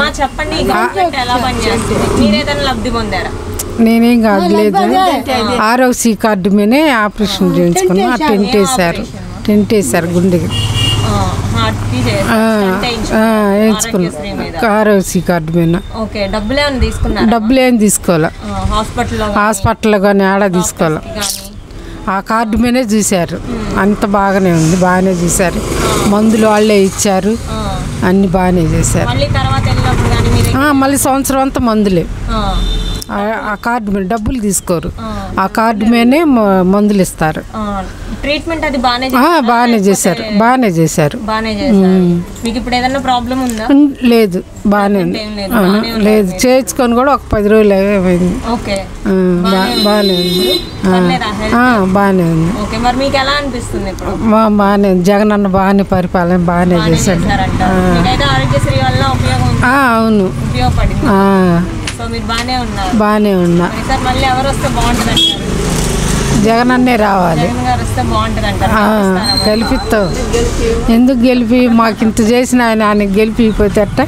మా చెప్పండి ఈ గవర్నమెంట్ ఎలా పనిచేస్తుంది, మీరు ఏదైనా లబ్ధి పొందారా? నేనేం కాదు, లేదు. ఆర్ఓసి కార్డు మీదే ఆపరేషన్ చేయించుకున్నా. టెంట్ వేసారు గుండెకి, వేయించుకున్నా ఆర్ఓసి కార్డు మీద. డబ్బులు ఏం తీసుకోవాలా, హాస్పిటల్లో కానీ ఆడ తీసుకోవాలా. ఆ కార్డు మీదే చూశారు, అంత బాగానే ఉంది, బాగానే చూశారు. మందులు వాళ్ళే ఇచ్చారు, అన్ని బాగానే చేశారు. మళ్ళీ సంవత్సరం అంతా మందులే. ఆ కార్డు మీద డబ్బులు తీసుకోరు, ఆ కార్డు మీదే మందులు ఇస్తారు. ట్రీట్మెంట్ అది బాగానే చేశారు, బాగానే చేశారు. మీకు ఇప్పుడు ఏదైనా ప్రాబ్లం ఉందా? లేదు, బాగానే ఉంది. లేదు, చేయించుకొని కూడా ఒక 10 రోజులు అయింది. బాగానే ఉంది, బాగానే ఉంది. బాగానే ఉంది. జగన్ అన్న బాగానే పరిపాలన బాగానే చేశాడు. అవును, బాగానే ఉన్నా. జగన్ అన్నే రావాలి, గెలిపిస్తావు. ఎందుకు గెలిపి మాకు ఇంత చేసిన ఆయనకి గెలిపిపోతే అట్ట.